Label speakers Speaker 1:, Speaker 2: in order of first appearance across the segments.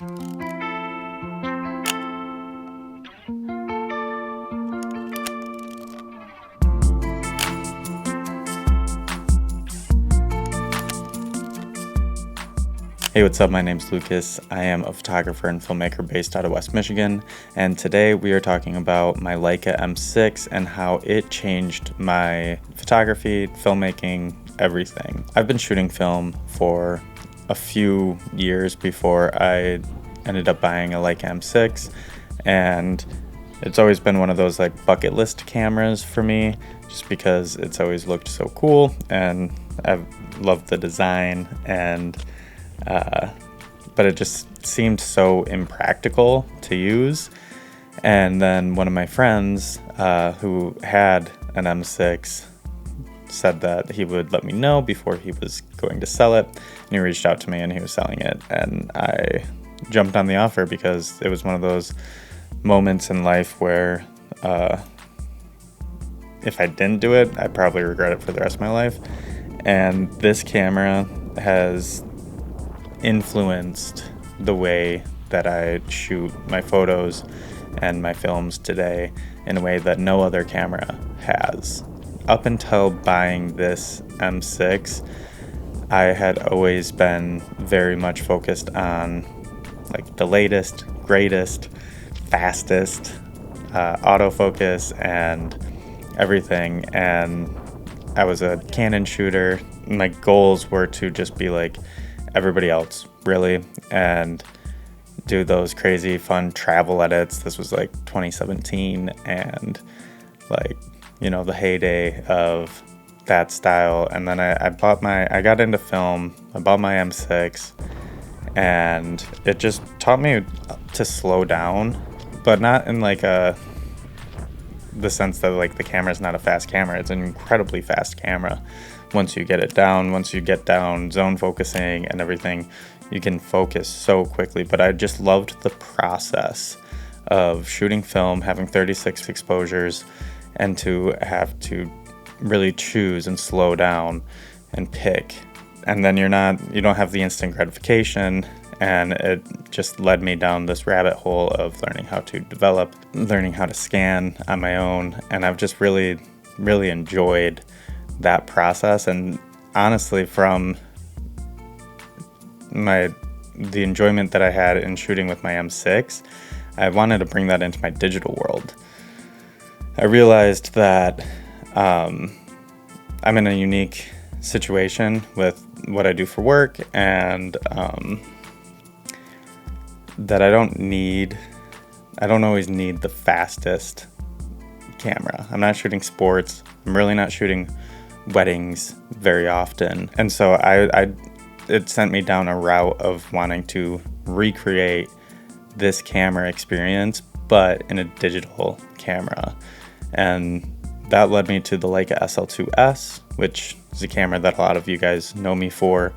Speaker 1: Hey, what's up? My name's Lucas. I am a photographer and filmmaker based out of West Michigan, and today we are talking about my Leica M6 and how it changed my photography, filmmaking, everything. I've been shooting film for a few years before I ended up buying a Leica M6, and it's always been one of those like bucket list cameras for me, just because it's always looked so cool, and I've loved the design, and but it just seemed so impractical to use. And then one of my friends who had an M6 said that he would let me know before he was going to sell it, and he reached out to me and he was selling it, and I jumped on the offer because it was one of those moments in life where if I didn't do it, I'd probably regret it for the rest of my life. And this camera has influenced the way that I shoot my photos and my films today in a way that no other camera has. Up until buying this M6, I had always been very much focused on like the latest, greatest, fastest autofocus and everything, and I was a Canon shooter. My goals were to just be like everybody else, really, and do those crazy fun travel edits. This was like 2017, and like, you know, the heyday of that style. And then I got into film. I bought my M6, and it just taught me to slow down, but not in like the sense that like the camera's not a fast camera. It's an incredibly fast camera. Once you get down zone focusing and everything, you can focus so quickly. But I just loved the process of shooting film, having 36 exposures, and to have to really choose and slow down and pick. And then you don't have the instant gratification, and it just led me down this rabbit hole of learning how to develop, learning how to scan on my own, and I've just really, really enjoyed that process. And honestly, from the enjoyment that I had in shooting with my M6, I wanted to bring that into my digital world. I realized that I'm in a unique situation with what I do for work, and that I don't always need the fastest camera. I'm not shooting sports. I'm really not shooting weddings very often, and so it sent me down a route of wanting to recreate this camera experience, but in a digital camera. And that led me to the Leica SL2S, which is a camera that a lot of you guys know me for,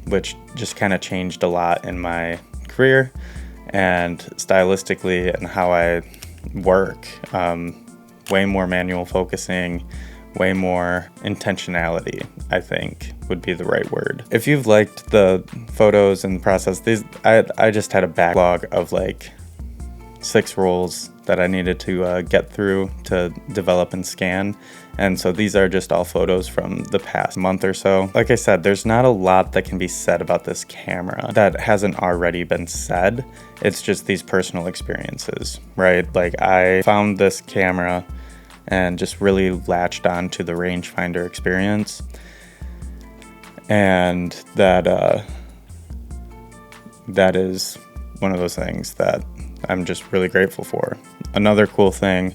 Speaker 1: which just kind of changed a lot in my career and stylistically and how I work. Way more manual focusing, way more intentionality, I think would be the right word. If you've liked the photos and the process, I just had a backlog of like 6 rolls that I needed to get through to develop and scan. And so these are just all photos from the past month or so. Like I said, there's not a lot that can be said about this camera that hasn't already been said. It's just these personal experiences, right? Like I found this camera and just really latched on to the rangefinder experience. And that is one of those things that I'm just really grateful for. Another cool thing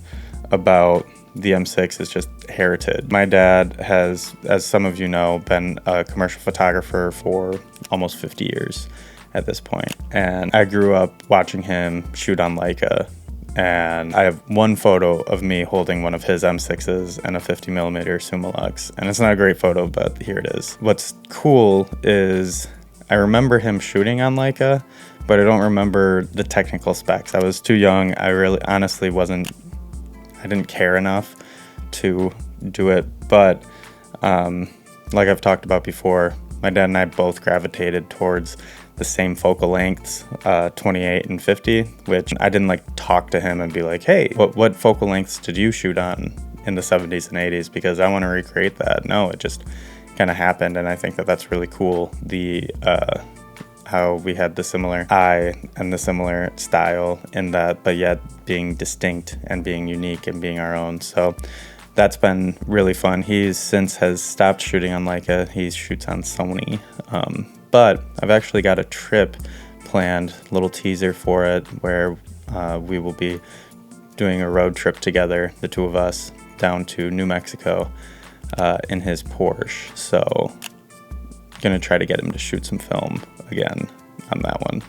Speaker 1: about the M6 is just heritage. My dad has, as some of you know, been a commercial photographer for almost 50 years at this point. And I grew up watching him shoot on Leica. And I have one photo of me holding one of his M6s and a 50mm Summilux. And it's not a great photo, but here it is. What's cool is I remember him shooting on Leica, but I don't remember the technical specs. I was too young. I really honestly I didn't care enough to do it. But like I've talked about before, my dad and I both gravitated towards the same focal lengths, 28 and 50, which I didn't like talk to him and be like, hey, what focal lengths did you shoot on in the 70s and 80s? Because I want to recreate that. No, it just kind of happened, and I think that that's really cool. The how we had the similar eye and the similar style in that, but yet being distinct and being unique and being our own. So that's been really fun. He's since has stopped shooting on Leica. He shoots on Sony. But I've actually got a trip planned, little teaser for it, where we will be doing a road trip together, the two of us, down to New Mexico in his Porsche. So gonna try to get him to shoot some film again on that one.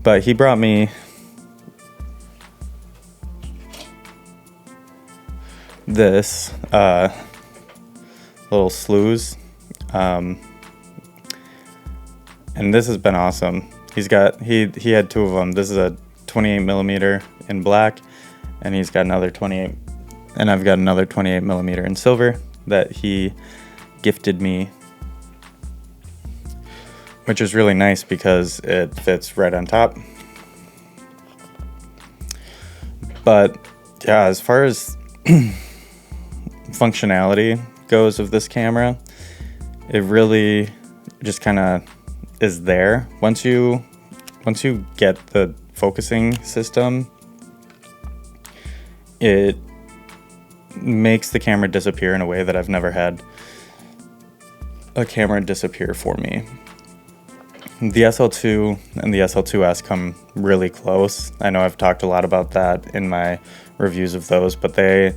Speaker 1: But he brought me this little Slews, and this has been awesome. He had two of them. This is a 28 millimeter in black, and he's got another 28, and I've got another 28 millimeter in silver that he gifted me, which is really nice because it fits right on top. But yeah, as far as functionality goes of this camera, it really just kind of is there. Once you get the focusing system, it makes the camera disappear in a way that I've never had a camera disappear for me. The SL2 and the SL2S come really close. I know I've talked a lot about that in my reviews of those, but they're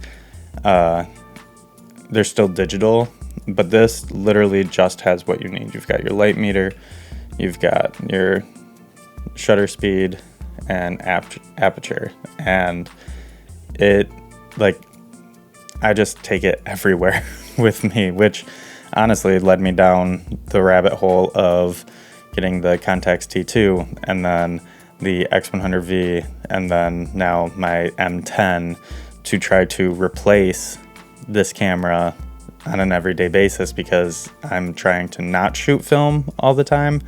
Speaker 1: still digital. But this literally just has what you need. You've got your light meter, you've got your shutter speed and aperture, and it, like, I just take it everywhere with me, which honestly led me down the rabbit hole of getting the Contax T2 and then the X100V and then now my M10 to try to replace this camera on an everyday basis, because I'm trying to not shoot film all the time.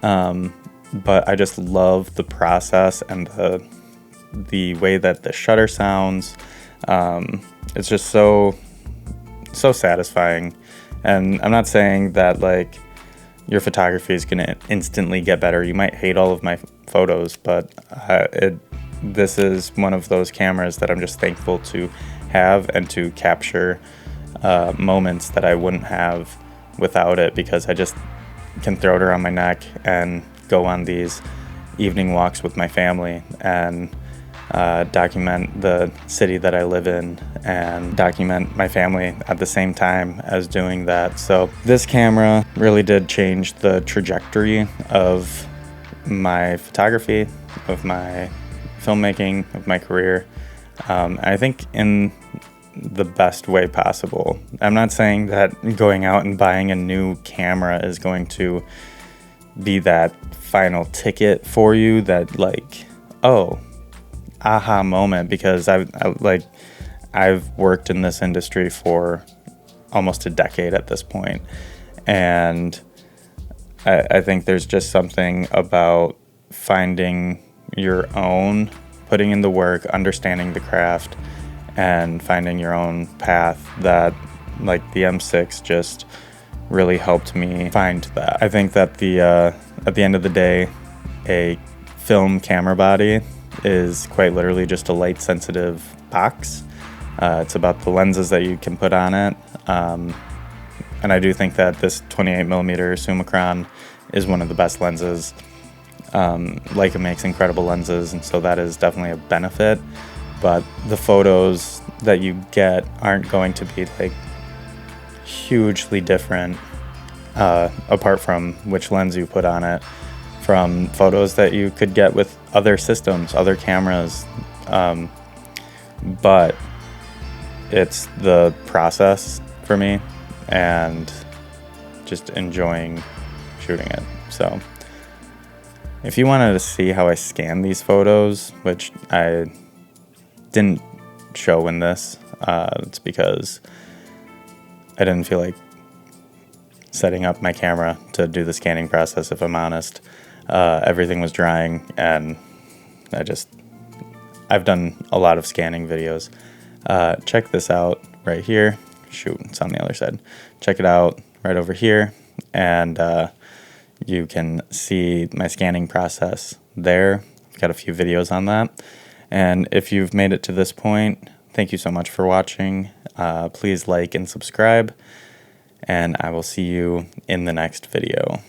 Speaker 1: But I just love the process and the way that the shutter sounds. It's just so satisfying. And I'm not saying that like your photography is gonna instantly get better. You might hate all of my photos, but this is one of those cameras that I'm just thankful to have and to capture moments that I wouldn't have without it, because I just can throw it around my neck and go on these evening walks with my family and document the city that I live in and document my family at the same time as doing that. So this camera really did change the trajectory of my photography, of my filmmaking, of my career. I think in the best way possible. I'm not saying that going out and buying a new camera is going to be that final ticket for you, that like, oh, aha moment, because I've worked in this industry for almost a decade at this point, and I think there's just something about finding your own, putting in the work, understanding the craft, and finding your own path, that like the M6 just really helped me find that. I think that at the end of the day, a film camera body is quite literally just a light sensitive box. It's about the lenses that you can put on it. And I do think that this 28mm Summicron is one of the best lenses. Leica makes incredible lenses, and so that is definitely a benefit. But the photos that you get aren't going to be like hugely different, apart from which lens you put on it, from photos that you could get with other systems, other cameras. But it's the process for me and just enjoying shooting it. So if you wanted to see how I scan these photos, which I didn't show in this, it's because I didn't feel like setting up my camera to do the scanning process, if I'm honest. everything was drying, and I've done a lot of scanning videos. Check this out right here. Shoot, it's on the other side. Check it out right over here, and you can see my scanning process there. I've got a few videos on that. And if you've made it to this point, thank you so much for watching. Please like and subscribe, and I will see you in the next video.